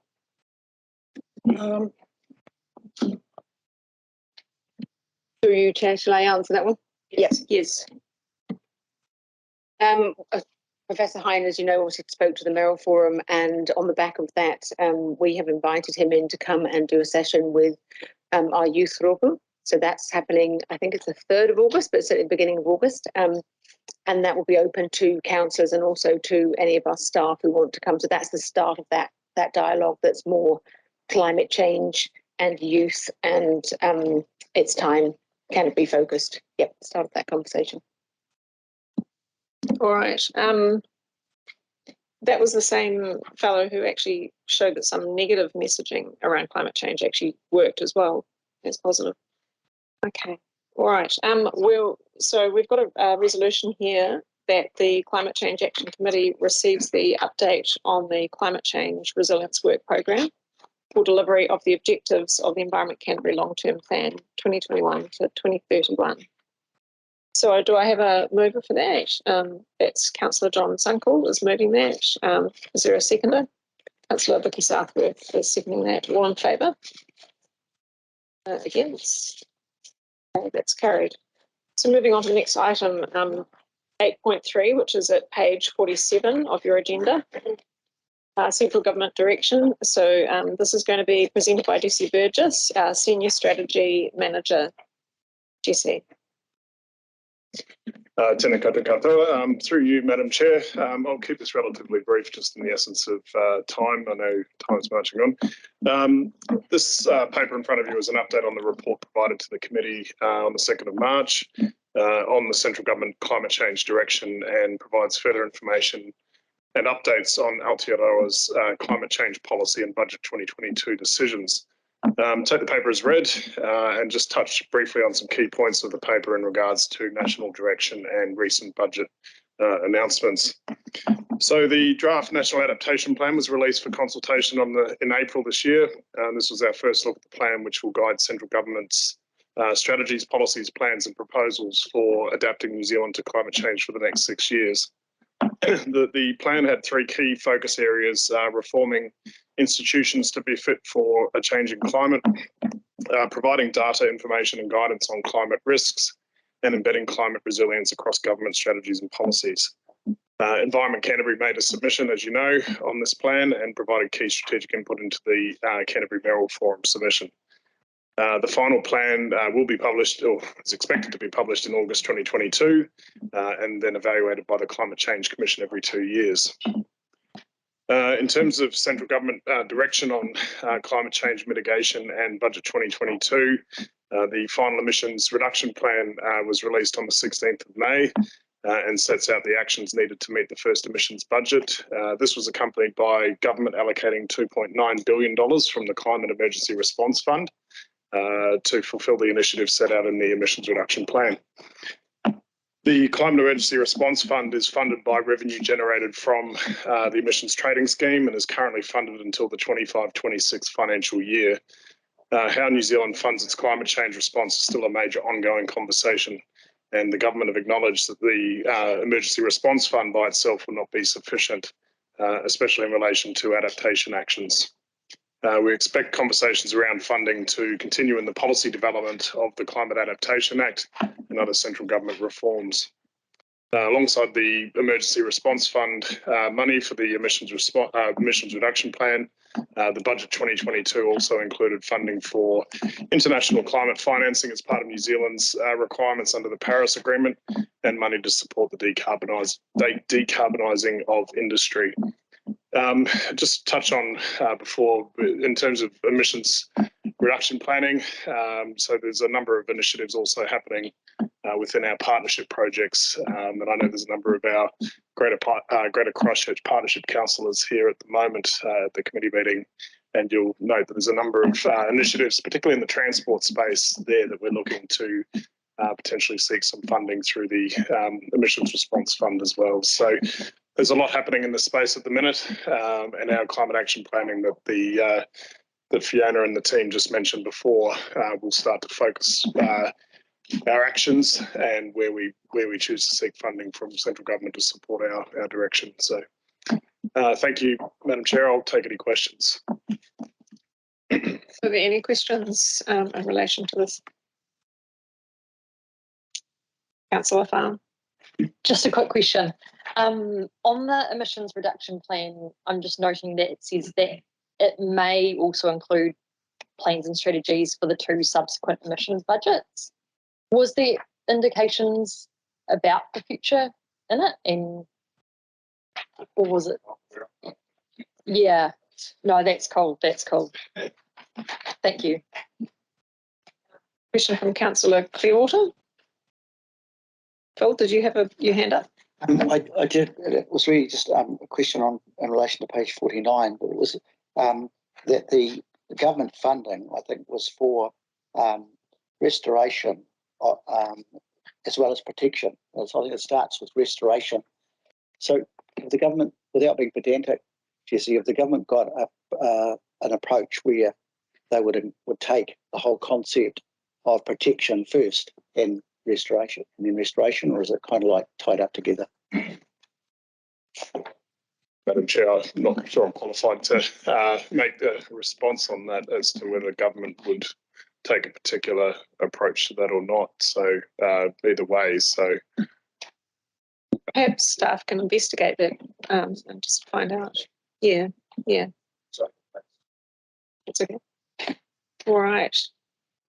through you, Chair, shall I answer that one? Yes. Professor Hine, as you know, obviously spoke to the Merrill Forum, and on the back of that, we have invited him in to come and do a session with our youth roku. So that's happening, I think it's the 3rd of August, but it's at the beginning of August. And that will be open to councillors and also to any of our staff who want to come. So that's the start of that dialogue that's more climate change and youth and it's time Canterbury focused. Yep, start of that conversation. All right. That was the same fellow who actually showed that some negative messaging around climate change actually worked as well as positive. Okay. All right. So we've got a resolution here that the Climate Change Action Committee receives the update on the Climate Change Resilience Work Programme for delivery of the objectives of the Environment Canterbury Long-Term Plan 2021 to 2031. So do I have a mover for that? That's Councillor John Sunkel is moving that. Is there a seconder? Councillor Vicky Southworth is seconding that. All in favour? Against? Okay, that's carried. So moving on to the next item, 8.3, which is at page 47 of your agenda. Central Government Direction. So this is going to be presented by Jessie Burgess, our Senior Strategy Manager. Jessie. Tēnā koutou katoa. Through you, Madam Chair, I'll keep this relatively brief, just in the essence of time. I know time's marching on. This paper in front of you is an update on the report provided to the committee on the 2nd of March on the Central Government Climate Change Direction, and provides further information and updates on Aotearoa's climate change policy and budget 2022 decisions. Take the paper as read and just touch briefly on some key points of the paper in regards to national direction and recent budget announcements. So the draft National Adaptation Plan was released for consultation in April this year. This was our first look at the plan, which will guide central government's strategies, policies, plans and proposals for adapting New Zealand to climate change for the next 6 years. The plan had 3 key focus areas: reforming institutions to be fit for a changing climate, providing data, information and guidance on climate risks, and embedding climate resilience across government strategies and policies. Environment Canterbury made a submission, as you know, on this plan and provided key strategic input into the Canterbury Mayoral Forum submission. The final plan will be published, or is expected to be published in August 2022, and then evaluated by the Climate Change Commission every 2 years. In terms of central government direction on climate change mitigation and Budget 2022, the final emissions reduction plan was released on the 16th of May and sets out the actions needed to meet the first emissions budget. This was accompanied by government allocating $2.9 billion from the Climate Emergency Response Fund to fulfil the initiatives set out in the emissions reduction plan. The Climate Emergency Response Fund is funded by revenue generated from the emissions trading scheme and is currently funded until the 25-26 financial year. How New Zealand funds its climate change response is still a major ongoing conversation, and the government have acknowledged that the Emergency Response Fund by itself will not be sufficient, especially in relation to adaptation actions. We expect conversations around funding to continue in the policy development of the Climate Adaptation Act and other central government reforms. Alongside the Emergency Response Fund money for the emissions reduction plan, the Budget 2022 also included funding for international climate financing as part of New Zealand's requirements under the Paris Agreement, and money to support the decarbonising of industry. Just touch on before, in terms of emissions reduction planning. So there's a number of initiatives also happening within our partnership projects. And I know there's a number of our Greater Christchurch Partnership councillors here at the moment at the committee meeting. And you'll note that there's a number of initiatives, particularly in the transport space there, that we're looking to potentially seek some funding through the Emissions Response Fund as well. So there's a lot happening in this space at the minute, and our climate action planning that Fiona and the team just mentioned before will start to focus our actions and where we choose to seek funding from central government to support our direction. So thank you, Madam Chair. I'll take any questions. Are there any questions in relation to this? Councillor Farm. Just a quick question. On the emissions reduction plan, I'm just noting that it says that it may also include plans and strategies for the 2 subsequent emissions budgets. Was there indications about the future in it, or was it? Yeah, no, that's cool. That's cool. Thank you. Question from Councillor Clearwater. Phil, did you have your hand up? I did. It was really just a question in relation to page 49, but it was that the government funding, I think, was for restoration as well as protection. So I think it starts with restoration. So if the government, without being pedantic, Jesse, if the government got an approach where they would take the whole concept of protection first and restoration, and then restoration, or is it kind of like tied up together? Madam Chair, I'm not sure I'm qualified to make a response on that as to whether government would take a particular approach to that or not. So either way, so perhaps staff can investigate that and just find out. Yeah. Sorry. It's okay. All right.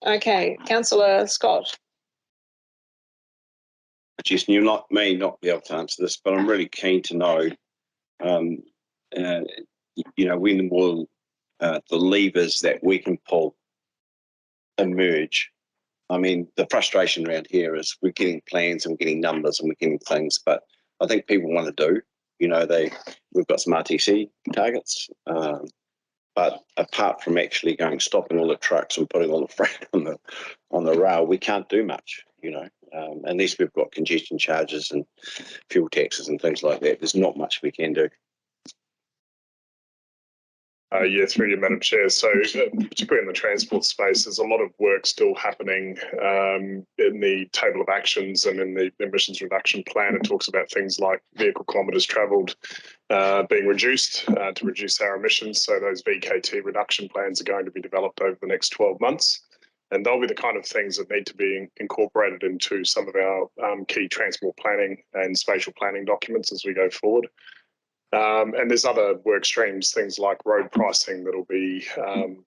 Okay, Councillor Scott. Jason, you may not be able to answer this, but I'm really keen to know, when will the levers that we can pull emerge? I mean, the frustration around here is we're getting plans and we're getting numbers and we're getting things, but I think people want to do. We've got some RTC targets, but But apart from actually stopping all the trucks and putting all the freight on the rail, we can't do much, unless we've got congestion charges and fuel taxes and things like that. There's not much we can do. Yeah, through you, Madam Chair. So particularly in the transport space, there's a lot of work still happening in the table of actions and in the emissions reduction plan. It talks about things like vehicle kilometres travelled being reduced to reduce our emissions. So those VKT reduction plans are going to be developed over the next 12 months. And they'll be the kind of things that need to be incorporated into some of our key transport planning and spatial planning documents as we go forward. And there's other work streams, things like road pricing, that'll be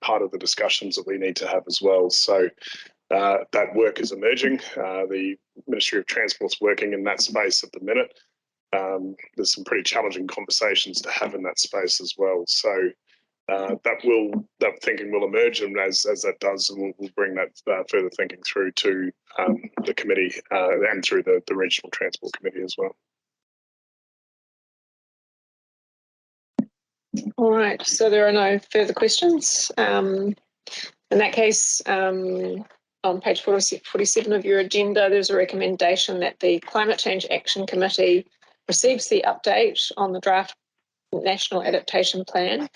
part of the discussions that we need to have as well. So that work is emerging. The Ministry of Transport's working in that space at the minute. There's some pretty challenging conversations to have in that space as well. So that thinking will emerge, and as that does, we'll bring that further thinking through to the committee and through the Regional Transport Committee as well. All right, so there are no further questions. In that case, on page 47 of your agenda, there's a recommendation that the Climate Change Action Committee receives the update on the draft National Adaptation Plan,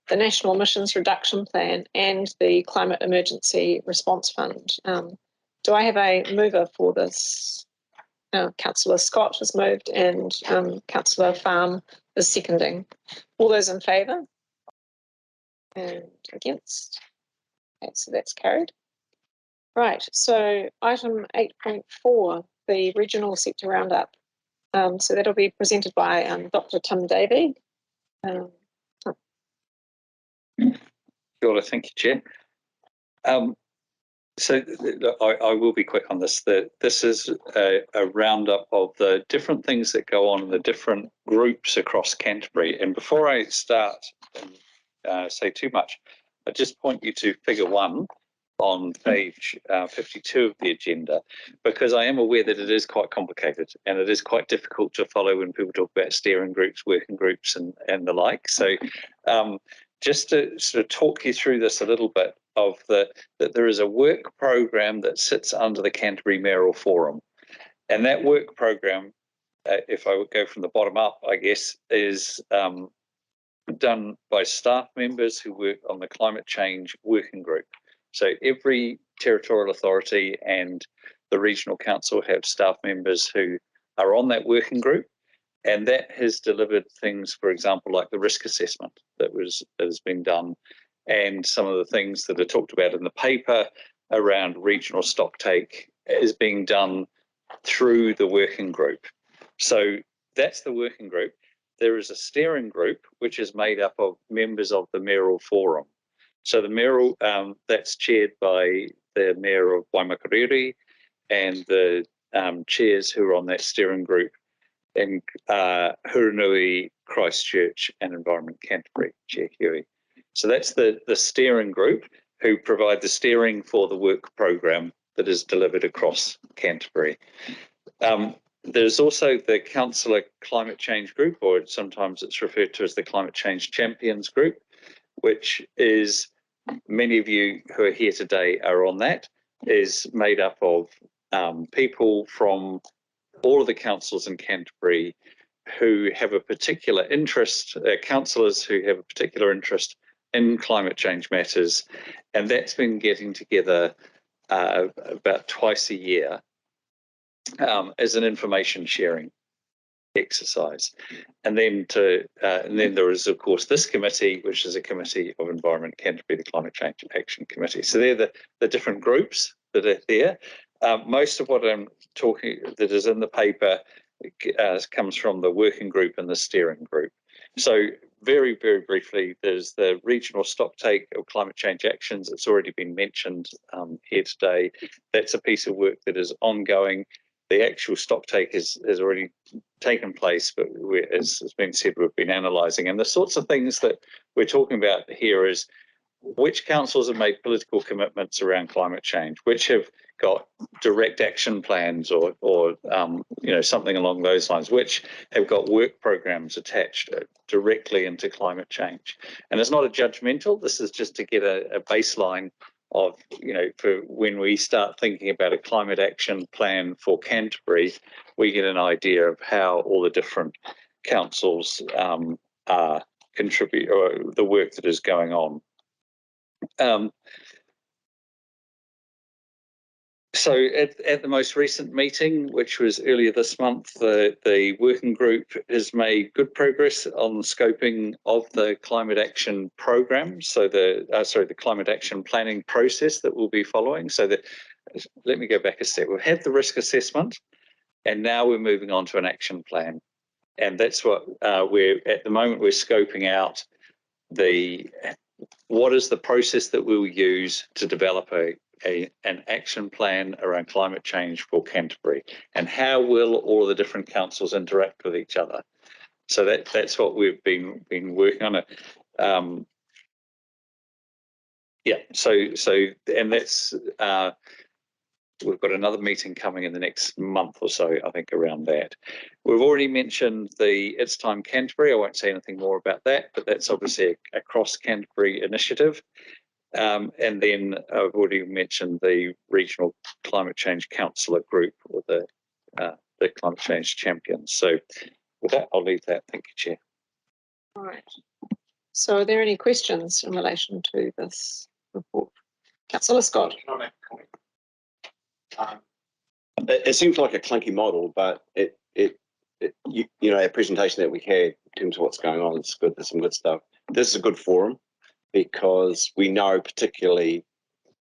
the National Emissions Reduction Plan, and the Climate Emergency Response Fund. Do I have a mover for this? Councillor Scott has moved and Councillor Farm is seconding. All those in favour? And against? Okay, so that's carried. Right, so item 8.4, the Regional Sector Roundup. So that'll be presented by Dr. Tim Davey. Kia ora, thank you, Chair. So I will be quick on this. This is a roundup of the different things that go on in the different groups across Canterbury. And before I start and say too much, I just point you to figure 1 on page 52 of the agenda, because I am aware that it is quite complicated and it is quite difficult to follow when people talk about steering groups, working groups and the like. So just to sort of talk you through this a little bit, that there is a work program that sits under the Canterbury Mayoral Forum. And that work program, if I would go from the bottom up, I guess, is done by staff members who work on the Climate Change Working Group. So every territorial authority and the regional council have staff members who are on that working group. And that has delivered things, for example, like the risk assessment that has been done, and some of the things that are talked about in the paper around regional stocktake is being done through the working group. So that's the working group. There is a steering group which is made up of members of the Mayoral Forum. So the Mayoral, that's chaired by the Mayor of Waimakariri and the chairs who are on that steering group in Hurunui, Christchurch and Environment Canterbury, Chair Huey. So that's the steering group who provide the steering for the work program that is delivered across Canterbury. There's also the Councillor Climate Change Group, or sometimes it's referred to as the Climate Change Champions Group, which is, many of you who are here today are on that, is made up of people from all of the councils in Canterbury who have a particular interest, councillors who have a particular interest in climate change matters, and that's been getting together about twice a year as an information sharing exercise. And then there is, of course, this committee, which is a committee of Environment Canterbury, the Climate Change Action Committee. So they're the different groups that are there. Most of what I'm talking that is in the paper comes from the working group and the steering group. So very, very briefly, there's the regional stocktake of climate change actions. It's already been mentioned here today. That's a piece of work that is ongoing. The actual stocktake has already taken place, but as has been said, we've been analysing. And the sorts of things that we're talking about here is which councils have made political commitments around climate change, which have got direct action plans or you know, something along those lines, which have got work programs attached directly into climate change. And it's not a judgmental, this is just to get a baseline of, you know, for when we start thinking about a climate action plan for Canterbury, we get an idea of how all the different councils are contribute, or the work that is going on. So at the most recent meeting, which was earlier this month, the working group has made good progress on the scoping of the climate action program. So the climate action planning process that we'll be following. So that, let me go back a step. We've had the risk assessment, and now we're moving on to an action plan. And that's what we're at the moment. We're scoping out what is the process that we'll use to develop an action plan around climate change for Canterbury, and how will all of the different councils interact with each other. So that's what we've been working on. Yeah. So and that's we've got another meeting coming in the next month or so, I think, around that. We've already mentioned the It's Time Canterbury. I won't say anything more about that, but that's obviously a cross Canterbury initiative. And then I've already mentioned the Regional Climate Change Councillor Group, or the Climate Change Champions. So with that, I'll leave that. Thank you, Chair. All right. So are there any questions in relation to this report? Councillor Scott. It seems like a clunky model, but you know, our presentation that we had in terms of what's going on is good. There's some good stuff. This is a good forum because we know particularly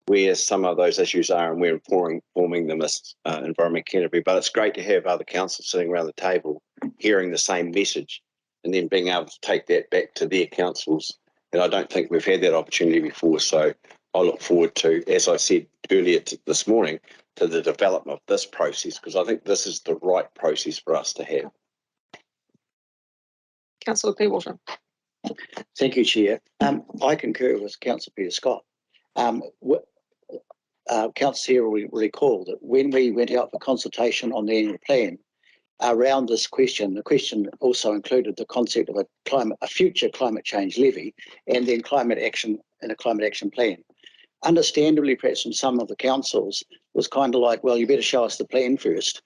where some of those issues are, and we're informing them as Environment Canterbury. But it's great to have other councils sitting around the table hearing the same message and then being able to take that back to their councils. And I don't think we've had that opportunity before. So I look forward to, as I said earlier this morning, to the development of this process, because I think this is the right process for us to have. Councillor Clearwater. Thank you, Chair. I concur with Councillor Peter Scott. Councillor here will recall that when we went out for consultation on the annual plan around this question, the question also included the concept of a future climate change levy and then climate action and a climate action plan. Understandably, perhaps from some of the councils, was kind of like, well, you better show us the plan first,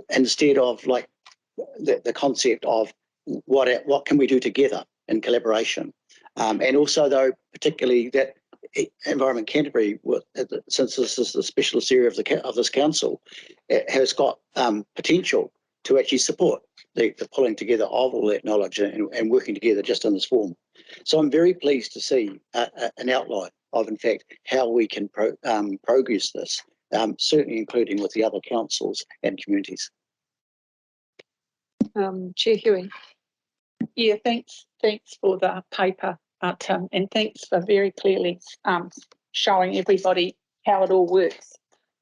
instead of like the concept of what can we do together in collaboration. And also, though, particularly that Environment Canterbury, since this is the specialist area of this council, it has got potential to actually support the pulling together of all that knowledge and working together just in this form. So I'm very pleased to see an outline of, in fact, how we can progress this, certainly including with the other councils and communities. Chair Huey. Yeah, thanks for the paper, Tim, and thanks for very clearly showing everybody how it all works.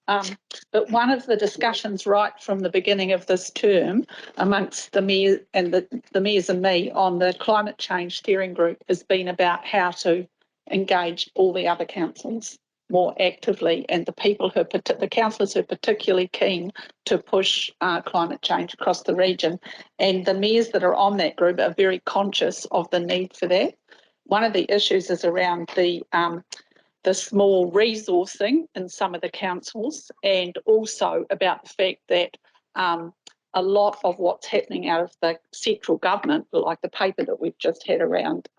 But one of the discussions right from the beginning of this term amongst the mayor and the mayors and me on the climate change steering group has been about how to engage all the other councils more actively, and the councillors who are particularly keen to push climate change across the region. And the mayors that are on that group are very conscious of the need for that. One of the issues is around the small resourcing in some of the councils, and also about the fact that a lot of what's happening out of the central government, like the paper that we've just had around,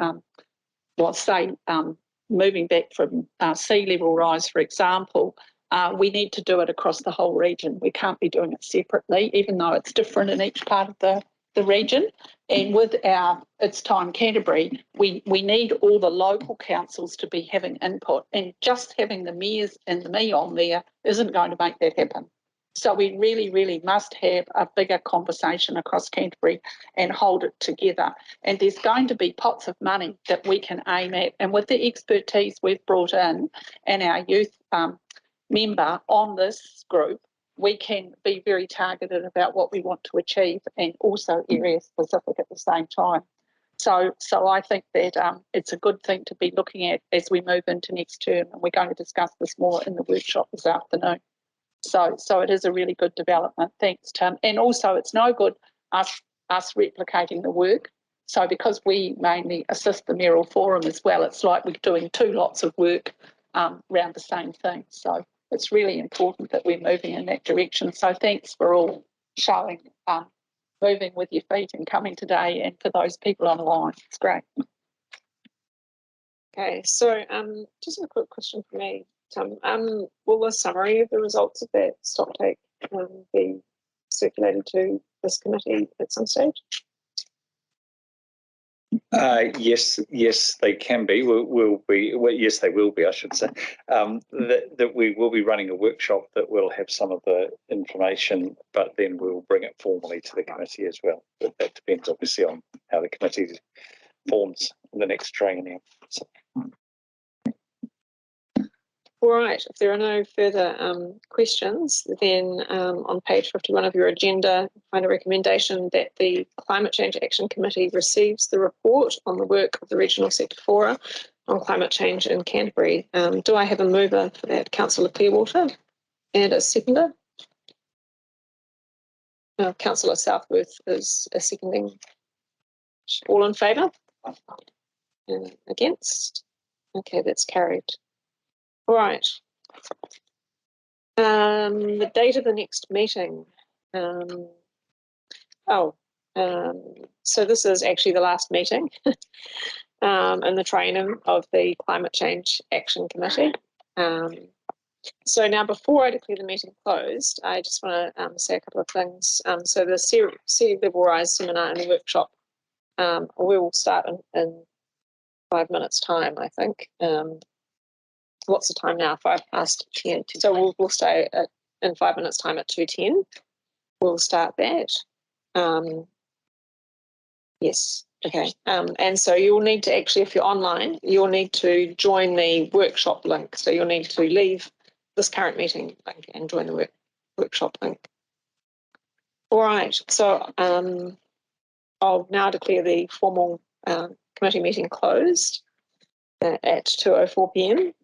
moving back from sea level rise, for example, we need to do it across the whole region. We can't be doing it separately, even though it's different in each part of the region. And with our It's Time Canterbury, we need all the local councils to be having input, and just having the mayors and the me on there isn't going to make that happen. So we really, really must have a bigger conversation across Canterbury and hold it together. And there's going to be pots of money that we can aim at. And with the expertise we've brought in and our youth member on this group, we can be very targeted about what we want to achieve, and also area specific at the same time. So I think that it's a good thing to be looking at as we move into next term, and we're going to discuss this more in the workshop this afternoon. So it is a really good development. Thanks, Tim. And also, it's no good us replicating the work. So because we mainly assist the mayoral forum as well, it's like we're doing two lots of work around the same thing. So it's really important that we're moving in that direction. So thanks for all showing moving with your feet and coming today, and for those people online. It's great. Okay, so just a quick question for me, Tim. Will the summary of the results of that stocktake be circulated to this committee at some stage? Yes, they can be. Yes, they will be, I should say. That we will be running a workshop that will have some of the information, but then we'll bring it formally to the committee as well. But that depends obviously on how the committee forms in the next training. So. All right, if there are no further questions, then on page 51 of your agenda, find a recommendation that the Climate Change Action Committee receives the report on the work of the Regional Sector Fora on climate change in Canterbury. Do I have a mover for that? Councillor Clearwater, and a seconder? Councillor Southworth is a seconding. All in favour? Against? Okay, that's carried. All right. The date of the next meeting. So this is actually the last meeting in the training of the Climate Change Action Committee. So now, before I declare the meeting closed, I just want to say a couple of things. So the Sea Level Rise seminar and workshop we will start in 5 minutes' time, I think. What's the time now? 10:05. So we'll stay in 5 minutes' time at 2:10. We'll start that. Yes. Okay. And so you'll need to actually, if you're online, you'll need to join the workshop link. So you'll need to leave this current meeting link and join the workshop link. All right. So I'll now declare the formal committee meeting closed at 2:04 p.m.